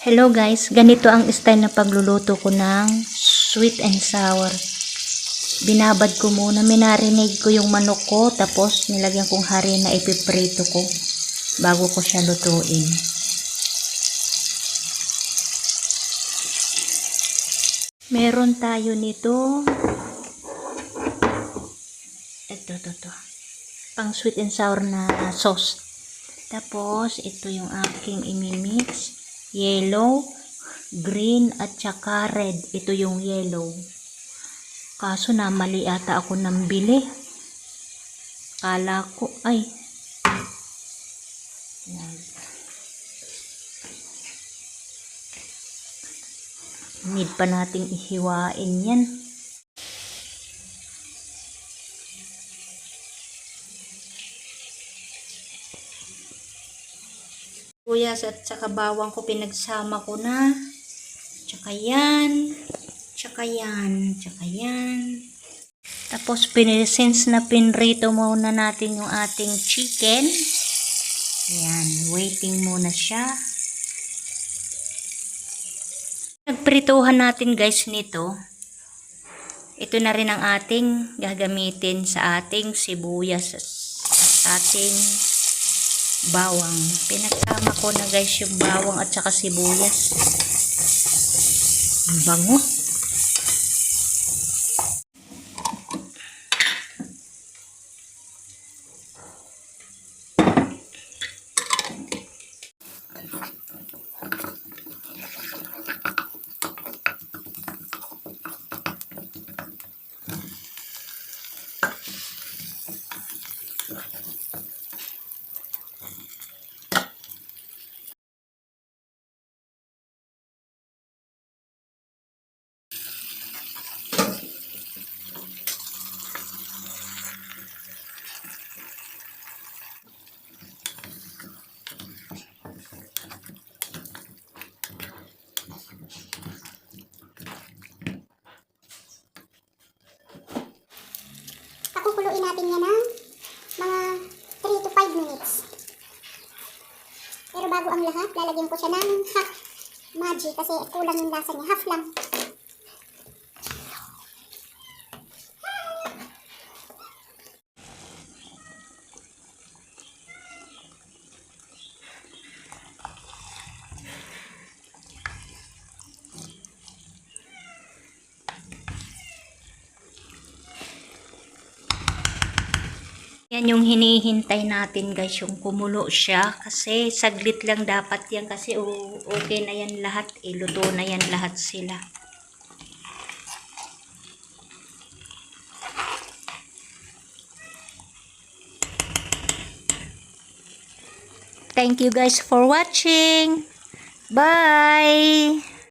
Hello guys, ganito ang style na pagluluto ko ng sweet and sour. Binabad ko muna, minarinig ko yung manok ko, tapos nilagyan kong harina, ipiprito ko bago ko siya lutuin. Meron tayo nito. Ito. Pang sweet and sour na sauce. Tapos, ito yung aking imimix. Yellow, green, at saka red. Ito yung yellow. Kaso na mali ata ako ng bili. Kala ko, ay. Need pa nating ihiwain yan. Sibuyas at saka bawang ko pinagsama ko na. Tsaka yan. Tapos since na pinrito muna natin yung ating chicken. Yan, waiting muna siya. Nagprituhan natin guys nito. Ito na rin ang ating gagamitin sa ating sibuyas at ating bawang. Pinagsama ko na guys yung bawang at saka sibuyas. Ang bango. Pakukuluin natin yan ng mga 3 to 5 minutes. Pero bago ang lahat, lalagyan ko siya ng half Maggi kasi kulang yung lasa niya. Half lang. Yan yung hinihintay natin guys, yung kumulo siya. Kasi saglit lang dapat yan kasi okay na yan lahat. Luto na yan lahat sila. Thank you guys for watching. Bye!